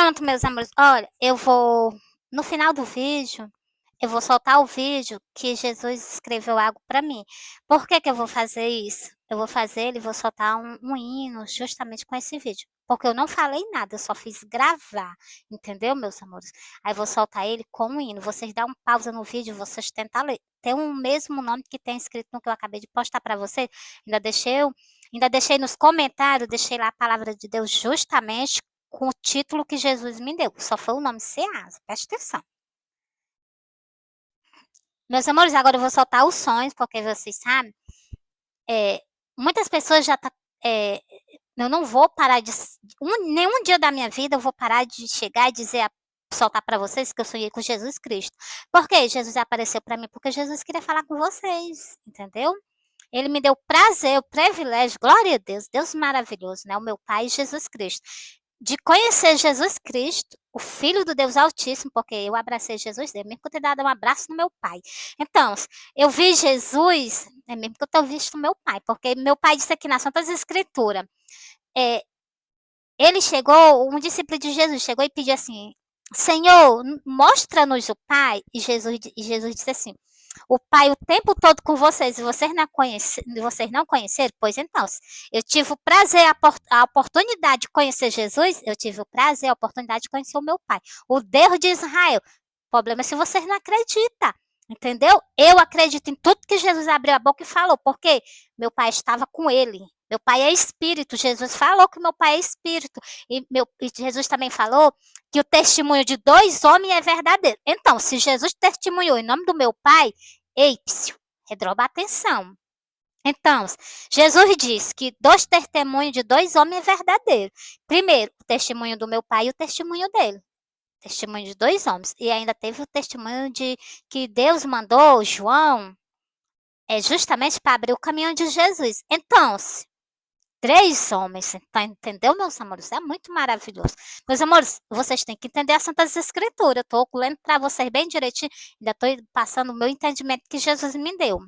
Pronto, meus amores. Olha, eu vou. No final do vídeo, eu vou soltar o vídeo que Jesus escreveu algo para mim. Por que que eu vou fazer isso? Eu vou fazer ele, vou soltar um hino justamente com esse vídeo. Porque eu não falei nada, eu só fiz gravar, entendeu, meus amores? Aí eu vou soltar ele com um hino. Vocês dão pausa no vídeo, vocês tentam ler. Tem o mesmo nome que tem escrito no que eu acabei de postar para vocês. Ainda deixei, ainda deixei nos comentários, deixei lá a palavra de Deus justamente com o título que Jesus me deu. Só foi o nome Ceasa, presta atenção. Meus amores, agora eu vou soltar os sonhos, porque vocês sabem, é, muitas pessoas já tá, eu não vou parar de, nenhum dia da minha vida eu vou parar de chegar e dizer, soltar para vocês que eu sonhei com Jesus Cristo. Por que Jesus apareceu para mim? Porque Jesus queria falar com vocês, entendeu? Ele me deu o prazer, o privilégio, glória a Deus, Deus maravilhoso, né? O meu Pai, Jesus Cristo, de conhecer Jesus Cristo, o Filho do Deus Altíssimo, porque eu abracei Jesus, é mesmo que eu tenha dado um abraço no meu Pai. Então, eu vi Jesus, é mesmo que eu tenha visto meu Pai, porque meu Pai disse aqui na Santa Escritura, é, ele chegou, um discípulo de Jesus chegou e pediu assim, Senhor, mostra-nos o Pai. E Jesus disse assim, o Pai o tempo todo com vocês e vocês não conheceram? Pois então, eu tive o prazer, a oportunidade de conhecer Jesus, eu tive o prazer, a oportunidade de conhecer o meu Pai, o Deus de Israel. O problema é se vocês não acreditam, entendeu? Eu acredito em tudo que Jesus abriu a boca e falou, porque meu Pai estava com ele. Meu Pai é Espírito. Jesus falou que meu Pai é Espírito. E Jesus também falou que o testemunho de dois homens é verdadeiro. Então, se Jesus testemunhou em nome do meu Pai, ei, psiu, redroba a atenção. Então, Jesus diz que dois testemunhos de dois homens é verdadeiro. Primeiro, o testemunho do meu pai e o testemunho dele. Testemunho de dois homens. E ainda teve o testemunho de que Deus mandou João justamente para abrir o caminho de Jesus. Então, três homens, tá, entendeu, meus amores? É muito maravilhoso. Meus amores, vocês têm que entender as Santas Escrituras. Eu estou lendo para vocês bem direitinho. Ainda estou passando o meu entendimento que Jesus me deu.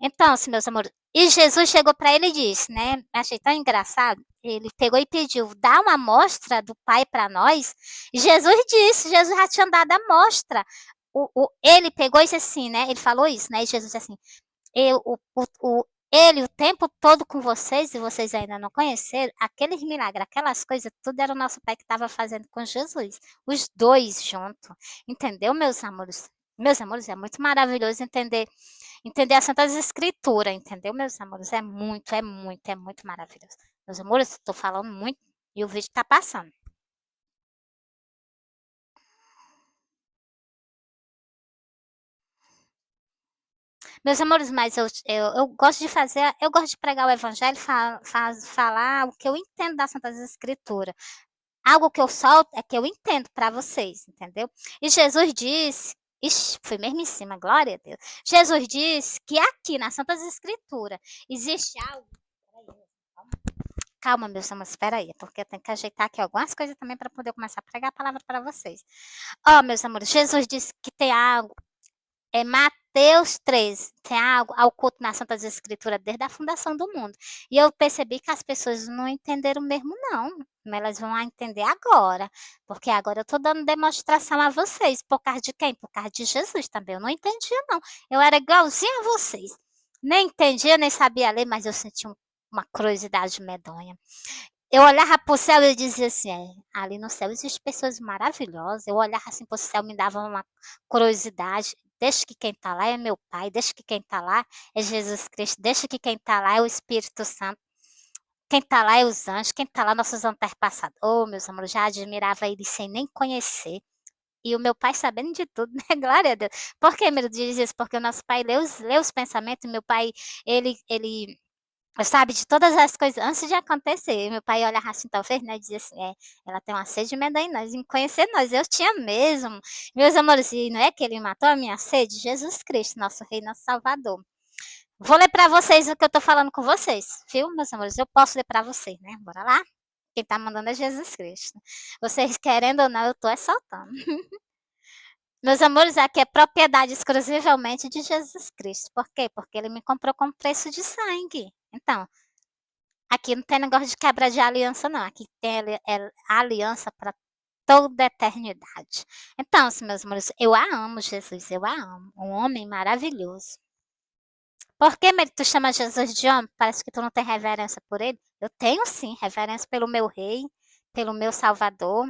Então, assim, meus amores, e Jesus chegou para ele e disse, né? Achei tão engraçado. Ele pegou e pediu, dá uma amostra do Pai para nós. E Jesus disse, Jesus já tinha dado a amostra. Ele pegou e disse assim, né? Ele falou isso, né? E Jesus disse assim, eu, ele o tempo todo com vocês, e vocês ainda não conheceram, aqueles milagres, aquelas coisas, tudo era o nosso Pai que estava fazendo com Jesus. Os dois juntos. Entendeu, meus amores? Meus amores, é muito maravilhoso entender as Santas Escrituras, entendeu, meus amores? É muito maravilhoso. Meus amores, estou falando muito e o vídeo está passando. Meus amores, mas eu gosto de fazer, eu gosto de pregar o evangelho, falar o que eu entendo das Santas Escrituras. Algo que eu solto é que eu entendo para vocês, entendeu? E Jesus disse, ixi, foi mesmo em cima, glória a Deus. Jesus disse que aqui nas Santas Escrituras existe algo. Calma, meus amores, espera aí, porque eu tenho que ajeitar aqui algumas coisas também para poder começar a pregar a palavra para vocês. Ó, meus amores, Jesus disse que tem algo. É Mateus 13, tem algo ao culto nas Santas Escrituras desde a fundação do mundo. E eu percebi que as pessoas não entenderam mesmo, não. Mas elas vão entender agora. Porque agora eu estou dando demonstração a vocês. Por causa de quem? Por causa de Jesus também. Eu não entendia, não. Eu era igualzinha a vocês. Nem entendia, nem sabia ler, mas eu sentia uma curiosidade medonha. Eu olhava para o céu e eu dizia assim, ali no céu existem pessoas maravilhosas. Eu olhava assim para o céu, me dava uma curiosidade. Deixa que quem está lá é meu Pai, deixa que quem está lá é Jesus Cristo, deixa que quem está lá é o Espírito Santo, quem está lá é os anjos, quem está lá nossos antepassados. Oh, meus amores, já admirava ele sem nem conhecer. E o meu pai sabendo de tudo, né? Glória a Deus. Por que, meu Deus, diz isso? Porque o nosso pai lê os pensamentos, meu pai, ele sabe de todas as coisas antes de acontecer. Meu pai olhava assim, talvez, né? E dizia assim: ela tem uma sede medonha em nós, em conhecer nós. Eu tinha mesmo. Meus amores, e não é que ele matou a minha sede? Jesus Cristo, nosso Rei, nosso Salvador. Vou ler para vocês o que eu tô falando com vocês, viu, meus amores? Eu posso ler para vocês, né? Bora lá? Quem tá mandando é Jesus Cristo. Vocês querendo ou não, eu tô soltando. Meus amores, aqui é propriedade exclusivamente de Jesus Cristo. Por quê? Porque ele me comprou com preço de sangue. Então, aqui não tem negócio de quebra de aliança, não. Aqui tem aliança para toda a eternidade. Então, meus amores, eu a amo, Jesus, eu a amo. Um homem maravilhoso. Por que, Mary, tu chama Jesus de homem? Parece que tu não tem reverência por ele. Eu tenho sim reverência pelo meu rei, pelo meu salvador,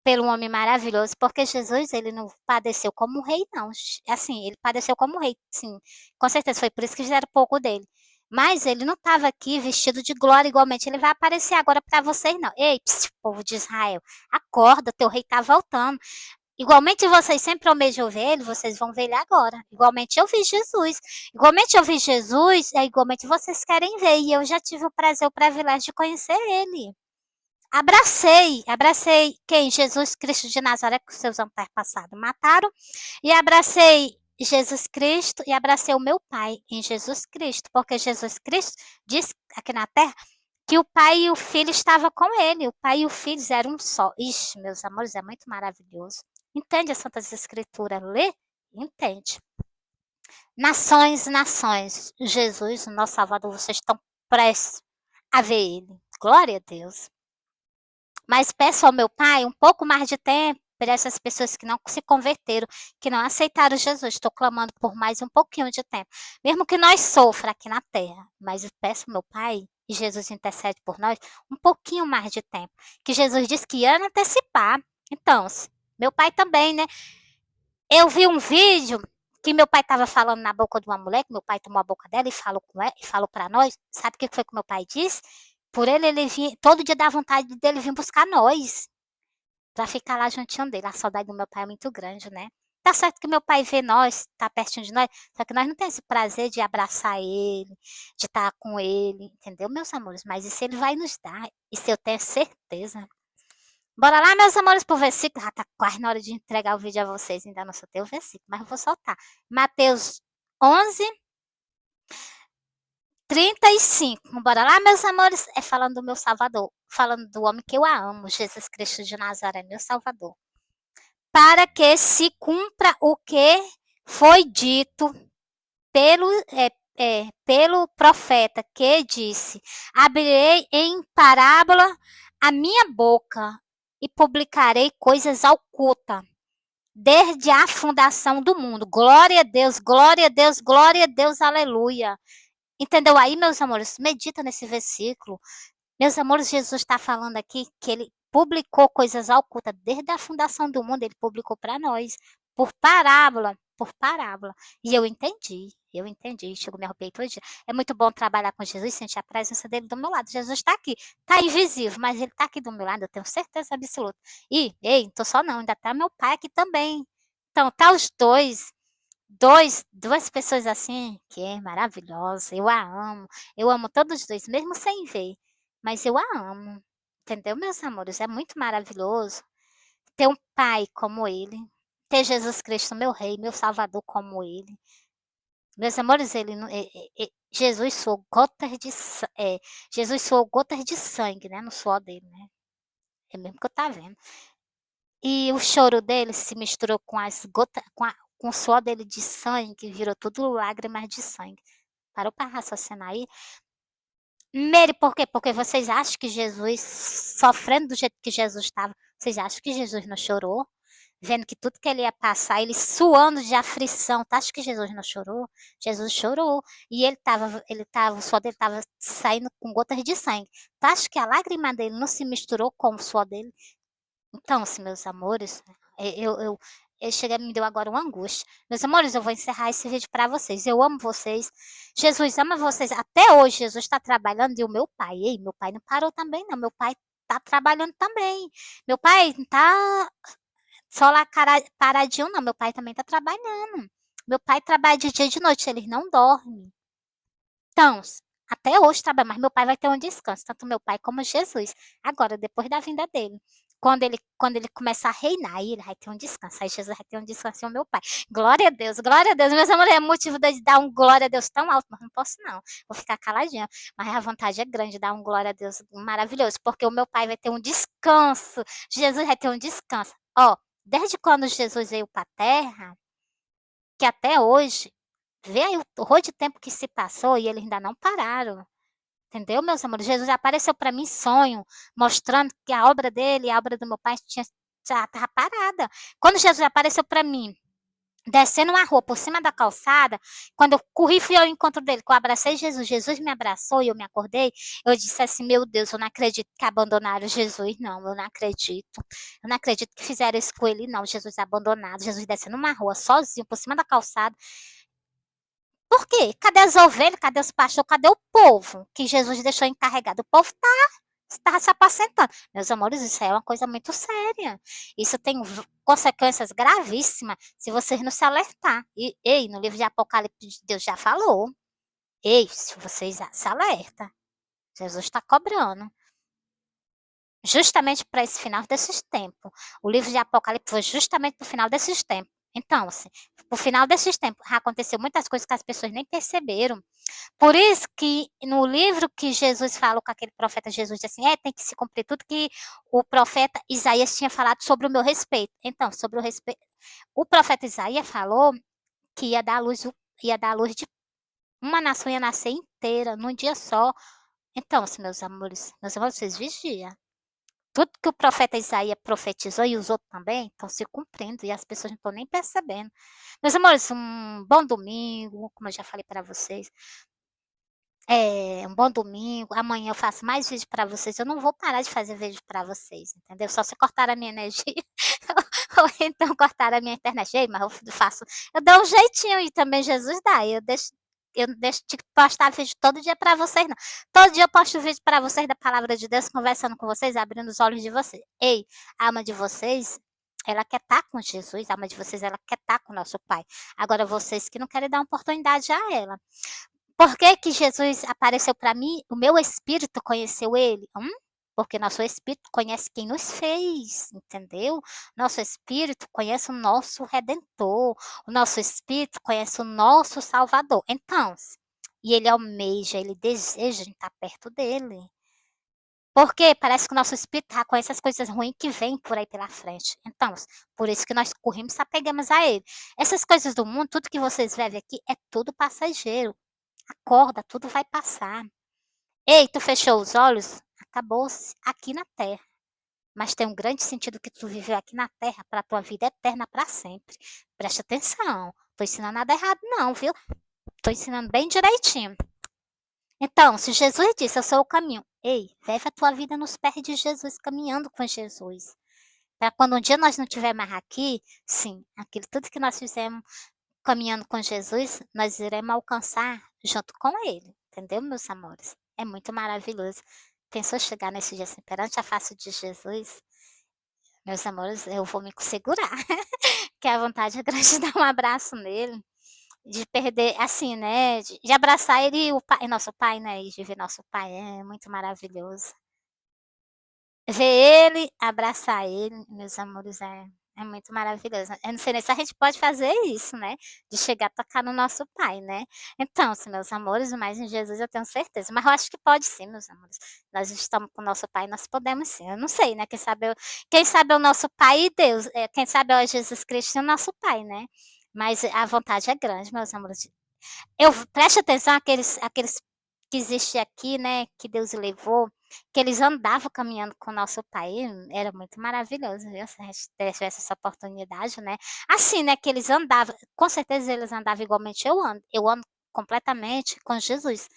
pelo homem maravilhoso, porque Jesus, ele não padeceu como rei, não. Assim, ele padeceu como rei, sim. Com certeza, foi por isso que fizeram pouco dele. Mas ele não estava aqui vestido de glória igualmente. Ele vai aparecer agora para vocês, não. Ei, povo de Israel, acorda, teu rei está voltando. Igualmente vocês sempre almejam ver ele, vocês vão ver ele agora. Igualmente eu vi Jesus. Igualmente eu vi Jesus, é igualmente vocês querem ver. E eu já tive o prazer, o privilégio de conhecer ele. Abracei quem? Jesus Cristo de Nazaré, que os seus antepassados mataram. E abracei Jesus Cristo e abracei o meu Pai em Jesus Cristo. Porque Jesus Cristo diz aqui na terra que o Pai e o Filho estavam com ele. O Pai e o Filho eram um só. Ixi, meus amores, é muito maravilhoso. Entende as Santas Escrituras? Lê? Entende. Nações, nações. Jesus, o nosso Salvador, vocês estão prestes a ver ele. Glória a Deus. Mas peço ao meu Pai um pouco mais de tempo para essas pessoas que não se converteram, que não aceitaram Jesus. Estou clamando por mais um pouquinho de tempo. Mesmo que nós sofra aqui na terra. Mas eu peço ao meu Pai, e Jesus intercede por nós, um pouquinho mais de tempo. Que Jesus disse que ia antecipar. Então, meu pai também, né? Eu vi um vídeo que meu pai estava falando na boca de uma mulher, que meu pai tomou a boca dela e falou com ela, e falou para nós. Sabe o que foi que meu pai disse? Por ele vinha, todo dia dá vontade dele vir buscar nós, para ficar lá juntinho dele. A saudade do meu pai é muito grande, né? Tá certo que meu pai vê nós, tá pertinho de nós, só que nós não temos esse prazer de abraçar ele, de estar com ele, entendeu, meus amores? Mas isso ele vai nos dar, isso eu tenho certeza. Bora lá, meus amores, pro versículo. Já tá quase na hora de entregar o vídeo a vocês. Ainda não soltei o versículo, mas eu vou soltar. Mateus 11, 35. Bora lá, meus amores. É falando do meu Salvador. Falando do homem que eu amo, Jesus Cristo de Nazaré, meu Salvador. Para que se cumpra o que foi dito pelo profeta, que disse: abrirei em parábola a minha boca e publicarei coisas ocultas desde a fundação do mundo. Glória a Deus, glória a Deus, glória a Deus, aleluia. Entendeu aí, meus amores? Medita nesse versículo. Meus amores, Jesus está falando aqui que ele publicou coisas ocultas desde a fundação do mundo, ele publicou para nós, por parábola, por parábola. E eu entendi, chegou me arrepiei todo dia. É muito bom trabalhar com Jesus, sentir a presença dele do meu lado. Jesus está aqui, está invisível, mas ele está aqui do meu lado, eu tenho certeza absoluta. E, ei, não tô só não, ainda tá meu pai aqui também. Então, tá os duas pessoas assim, que é maravilhosa, eu amo todos os dois, mesmo sem ver. Mas eu a amo, entendeu, meus amores? É muito maravilhoso ter um pai como ele, ter Jesus Cristo, meu rei, meu salvador como ele. Meus amores, ele Jesus suou gotas de sangue, né, no suor dele, né? É mesmo que eu tá vendo. E o choro dele se misturou com as gotas, com o suor dele de sangue, virou tudo lágrimas de sangue. Parou para raciocinar aí? Mary, por quê? Porque vocês acham que Jesus, sofrendo do jeito que Jesus estava, vocês acham que Jesus não chorou? Vendo que tudo que ele ia passar, ele suando de aflição, tu acha que Jesus não chorou? Jesus chorou. E o suor dele estava saindo com gotas de sangue. Tu acha que a lágrima dele não se misturou com o suor dele? Então, meus amores, chega me deu agora uma angústia. Meus amores, eu vou encerrar esse vídeo para vocês. Eu amo vocês. Jesus ama vocês. Até hoje, Jesus está trabalhando e o meu pai, meu pai não parou também, não. Meu pai está trabalhando também. Meu pai não está só lá paradinho, não. Meu pai também está trabalhando. Meu pai trabalha de dia e de noite, ele não dorme. Então, até hoje trabalha, mas meu pai vai ter um descanso, tanto meu pai como Jesus. Agora, depois da vinda dele. Quando ele começar a reinar, aí ele vai ter um descanso. Aí Jesus vai ter um descanso e o meu pai. Glória a Deus, glória a Deus. Meus amores, é motivo de dar um glória a Deus tão alto, mas não posso não. Vou ficar caladinha. Mas a vontade é grande de dar um glória a Deus maravilhoso, porque o meu pai vai ter um descanso. Jesus vai ter um descanso. Ó, desde quando Jesus veio para a terra, que até hoje, vê aí o horror de tempo que se passou e eles ainda não pararam. Entendeu, meus amores? Jesus apareceu para mim em sonho, mostrando que a obra dele, a obra do meu pai já estava parada. Quando Jesus apareceu para mim, descendo uma rua por cima da calçada, quando eu corri, fui ao encontro dele, que eu abracei Jesus, Jesus me abraçou e eu me acordei, eu disse assim, meu Deus, eu não acredito que abandonaram Jesus, não, eu não acredito. Eu não acredito que fizeram isso com ele, não, Jesus abandonado, Jesus descendo uma rua sozinho, por cima da calçada. Por quê? Cadê as ovelhas? Cadê os pastores? Cadê o povo que Jesus deixou encarregado? O povo está se apacentando. Meus amores, isso é uma coisa muito séria. Isso tem consequências gravíssimas se vocês não se alertar. E, ei, no livro de Apocalipse, Deus já falou. Ei, se vocês se alertam. Jesus está cobrando. Justamente para esse final desses tempos. O livro de Apocalipse foi justamente para o final desses tempos. Então, assim, no final desses tempos, aconteceu muitas coisas que as pessoas nem perceberam. Por isso que no livro que Jesus falou com aquele profeta, Jesus disse assim, tem que se cumprir tudo que o profeta Isaías tinha falado sobre o meu respeito. Então, sobre o respeito, o profeta Isaías falou que ia dar luz de uma nação, ia nascer inteira, num dia só. Então, assim, meus amores, vocês vigiam. Tudo que o profeta Isaías profetizou e os outros também estão se cumprindo e as pessoas não estão nem percebendo. Meus amores, um bom domingo, como eu já falei para vocês. Um bom domingo. Amanhã eu faço mais vídeo para vocês. Eu não vou parar de fazer vídeo para vocês, entendeu? Só se cortar a minha energia ou então cortar a minha internet. Ei, mas eu faço. Eu dou um jeitinho e também Jesus dá. Eu não deixo de postar vídeo todo dia para vocês, não. Todo dia eu posto vídeo para vocês da palavra de Deus, conversando com vocês, abrindo os olhos de vocês. Ei, a alma de vocês, ela quer estar com Jesus, a alma de vocês, ela quer estar com o nosso Pai. Agora, vocês que não querem dar oportunidade a ela. Por que que Jesus apareceu para mim? O meu espírito conheceu ele? Porque nosso espírito conhece quem nos fez, entendeu? Nosso espírito conhece o nosso Redentor. O nosso espírito conhece o nosso Salvador. Então, e ele almeja, ele deseja estar perto dele. Porque parece que o nosso espírito já conhece as coisas ruins que vêm por aí pela frente. Então, por isso que nós corremos e se apegamos a ele. Essas coisas do mundo, tudo que vocês vivem aqui, é tudo passageiro. Acorda, tudo vai passar. Ei, tu fechou os olhos? Acabou-se aqui na terra. Mas tem um grande sentido que tu viveu aqui na terra para a tua vida eterna para sempre. Presta atenção. Tô ensinando nada errado não, viu? Tô ensinando bem direitinho. Então, se Jesus disse, eu sou o caminho. Ei, leva a tua vida nos pés de Jesus, caminhando com Jesus. Para quando um dia nós não estivermos mais aqui, sim, aquilo tudo que nós fizemos caminhando com Jesus, nós iremos alcançar junto com ele, entendeu, meus amores? É muito maravilhoso. Pensou chegar nesse dia assim, perante a face de Jesus? Meus amores, eu vou me segurar, que a vontade é grande de dar um abraço nele, de perder, assim, né, de abraçar ele, o pai, nosso pai, né, e de ver nosso pai, é muito maravilhoso. Ver ele, abraçar ele, meus amores, é muito maravilhoso. Eu não sei nem se a gente pode fazer isso, né, de chegar a tocar no nosso pai, né. Então, se meus amores, mas em Jesus eu tenho certeza, mas eu acho que pode sim, meus amores. Nós estamos com o nosso pai, nós podemos sim. Eu não sei, né, quem sabe é o nosso pai e Deus, quem sabe é o Jesus Cristo e o nosso pai, né. Mas a vontade é grande, meus amores. Preste atenção aqueles que existem aqui, né, que Deus levou, que eles andavam caminhando com o nosso pai, era muito maravilhoso, viu, se a gente tivesse essa oportunidade, né. Assim, né, que eles andavam, com certeza eles andavam igualmente eu ando completamente com Jesus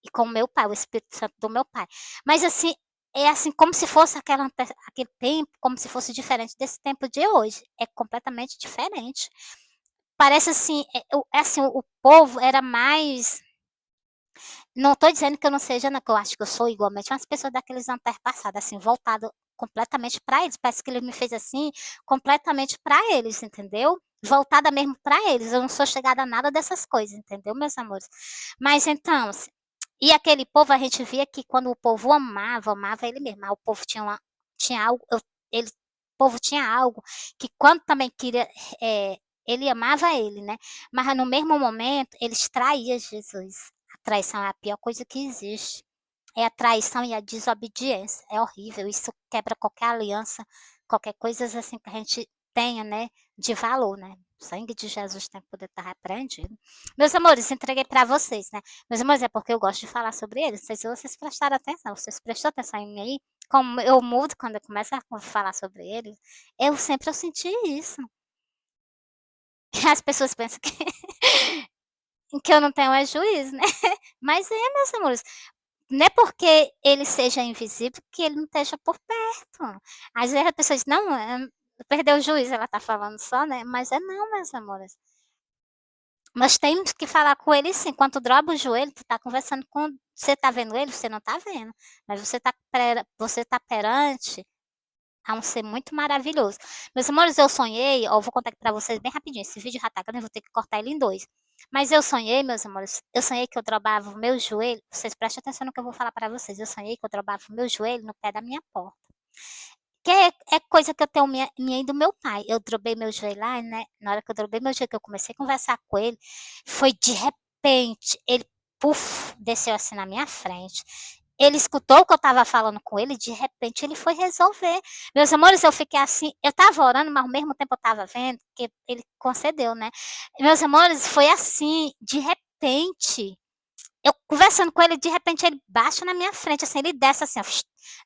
e com o meu pai, o Espírito Santo do meu pai. Mas assim, é assim como se fosse aquele tempo, como se fosse diferente desse tempo de hoje, é completamente diferente. Parece assim, assim, o povo era mais, não estou dizendo que eu não seja, não, que eu acho que eu sou igualmente umas pessoas daqueles antepassados, assim, voltado completamente para eles. Parece que ele me fez assim, completamente para eles, entendeu? Voltada mesmo para eles. Eu não sou chegada a nada dessas coisas, entendeu, meus amores? Mas então, e aquele povo, a gente via que quando o povo amava ele mesmo. O povo tinha algo, ele, o povo tinha algo que quando também queria, ele amava ele, né? Mas no mesmo momento, eles traíam Jesus. A traição é a pior coisa que existe. É a traição e a desobediência. É horrível. Isso quebra qualquer aliança, qualquer coisa assim que a gente tenha, né, de valor, né? O sangue de Jesus tem poder estar repreendido. Meus amores, entreguei para vocês, né? Meus amores, é porque eu gosto de falar sobre eles. Não sei se vocês prestaram atenção. Vocês prestaram atenção em mim aí? Como eu mudo quando eu começo a falar sobre eles. Eu senti isso. As pessoas pensam que eu não tenho é juízo, né? Mas é, meus amores, não é porque ele seja invisível que ele não esteja por perto. Às vezes a pessoa diz, não, perdeu o juízo, ela tá falando só, né? Mas é não, meus amores. Nós temos que falar com ele sim. Quando tu dobra o joelho, tu tá conversando com. Você tá vendo ele? Você não tá vendo. Mas você tá perante a um ser muito maravilhoso. Meus amores, eu sonhei, ó, eu vou contar aqui pra vocês bem rapidinho. Esse vídeo já tá grande, eu vou ter que cortar ele em dois. Mas eu sonhei, meus amores, eu sonhei que eu dobrava o meu joelho. Vocês prestem atenção no que eu vou falar pra vocês. Eu sonhei que eu dobrava o meu joelho no pé da minha porta. Que é coisa que eu tenho minha e do meu pai. Eu dobrei meu joelho lá, né? Na hora que eu dobrei meu joelho, que eu comecei a conversar com ele, foi de repente, ele, puf, desceu assim na minha frente. Ele escutou o que eu estava falando com ele, de repente ele foi resolver. Meus amores, eu fiquei assim, eu estava orando, mas ao mesmo tempo eu estava vendo, que ele concedeu, né? Meus amores, foi assim, de repente, eu conversando com ele, de repente ele baixa na minha frente, assim, ele desce assim, ó,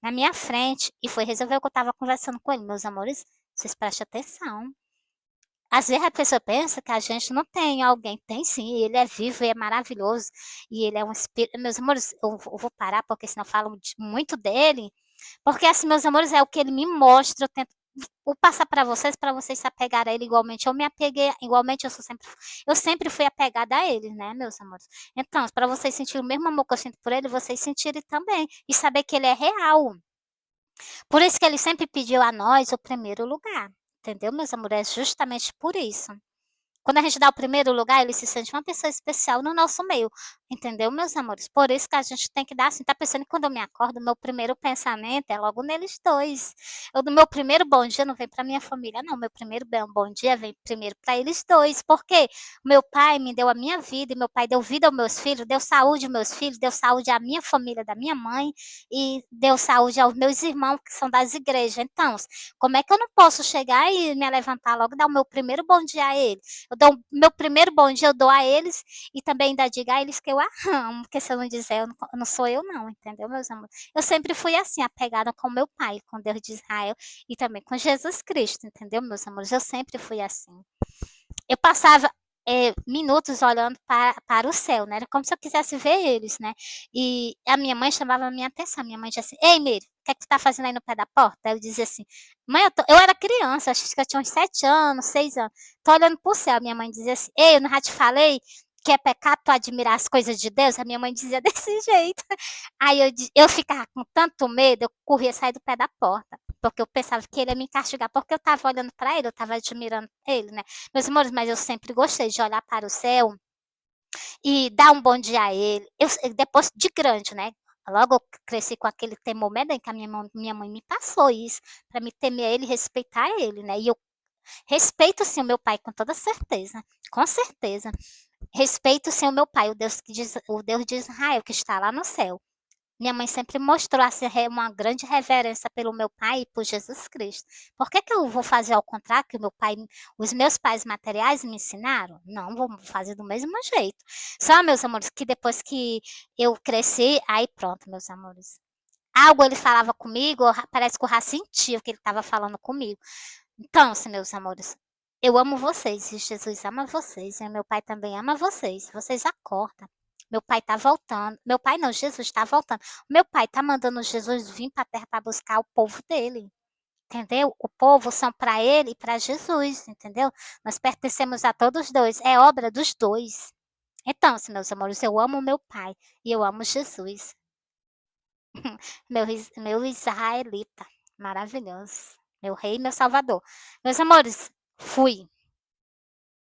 na minha frente, e foi resolver o que eu estava conversando com ele. Meus amores, vocês prestem atenção. Às vezes a pessoa pensa que a gente não tem alguém. Tem sim, ele é vivo e é maravilhoso. E ele é um espírito. Meus amores, eu vou parar, porque senão eu falo muito dele. Porque assim, meus amores, é o que ele me mostra. Eu tento passar para vocês se apegarem a ele igualmente. Eu me apeguei igualmente, eu sempre fui apegada a ele, né, meus amores? Então, para vocês sentirem o mesmo amor que eu sinto por ele, vocês sentirem também. E saber que ele é real. Por isso que ele sempre pediu a nós o primeiro lugar. Entendeu, meus amores? É justamente por isso. Quando a gente dá o primeiro lugar, ele se sente uma pessoa especial no nosso meio. Entendeu, meus amores? Por isso que a gente tem que dar assim. Tá pensando que quando eu me acordo, meu primeiro pensamento é logo neles dois. Do meu primeiro bom dia não vem para minha família, não. Meu primeiro bom dia vem primeiro para eles dois. Porque meu pai me deu a minha vida, e meu pai deu vida aos meus filhos, deu saúde aos meus filhos, deu saúde à minha família, da minha mãe, e deu saúde aos meus irmãos, que são das igrejas. Então, como é que eu não posso chegar e me levantar logo e dar o meu primeiro bom dia a ele? Eu dou meu primeiro bom dia, eu dou a eles e também ainda digo a eles que eu a amo, porque se eu não dizer, não sou eu não, entendeu, meus amores? Eu sempre fui assim, apegada com meu pai, com Deus de Israel e também com Jesus Cristo, entendeu, meus amores? Eu sempre fui assim. Eu passava minutos olhando para o céu, né? Era como se eu quisesse ver eles, né? E a minha mãe chamava a minha atenção. Minha mãe dizia assim: Ei, Meire, o que é que tu tá fazendo aí no pé da porta? Eu dizia assim: Mãe, eu era criança, acho que eu tinha uns 7 anos, 6 anos. Tô olhando pro céu. Minha mãe dizia assim: Ei, eu não já te falei que é pecado tu admirar as coisas de Deus? A minha mãe dizia desse jeito. Aí eu ficava com tanto medo, eu corria sair do pé da porta. Porque eu pensava que ele ia me castigar, porque eu estava olhando para ele, eu estava admirando ele, né? Meus amores, mas eu sempre gostei de olhar para o céu e dar um bom dia a ele. Depois de grande, né? Logo eu cresci com aquele temor medonho que a minha mãe me passou isso, para me temer ele e respeitar ele, né? E eu respeito sim o meu pai com toda certeza, com certeza. Respeito sim o meu pai, o Deus de Israel que está lá no céu. Minha mãe sempre mostrou assim, uma grande reverência pelo meu pai e por Jesus Cristo. Por que eu vou fazer ao contrário que os meus pais materiais me ensinaram? Não, vou fazer do mesmo jeito. Só, meus amores, que depois que eu cresci, aí pronto, meus amores. Algo ele falava comigo, parece que eu já sentia o que ele estava falando comigo. Então, assim, meus amores, eu amo vocês, e Jesus ama vocês, e meu pai também ama vocês. Vocês acordam. Meu pai tá voltando. Meu pai não, Jesus está voltando. Meu pai tá mandando Jesus vir para a terra para buscar o povo dele. Entendeu? O povo são para ele e para Jesus, entendeu? Nós pertencemos a todos dois. É obra dos dois. Então, assim, meus amores, eu amo meu pai e eu amo Jesus. Meu israelita. Maravilhoso. Meu rei e meu salvador. Meus amores, fui.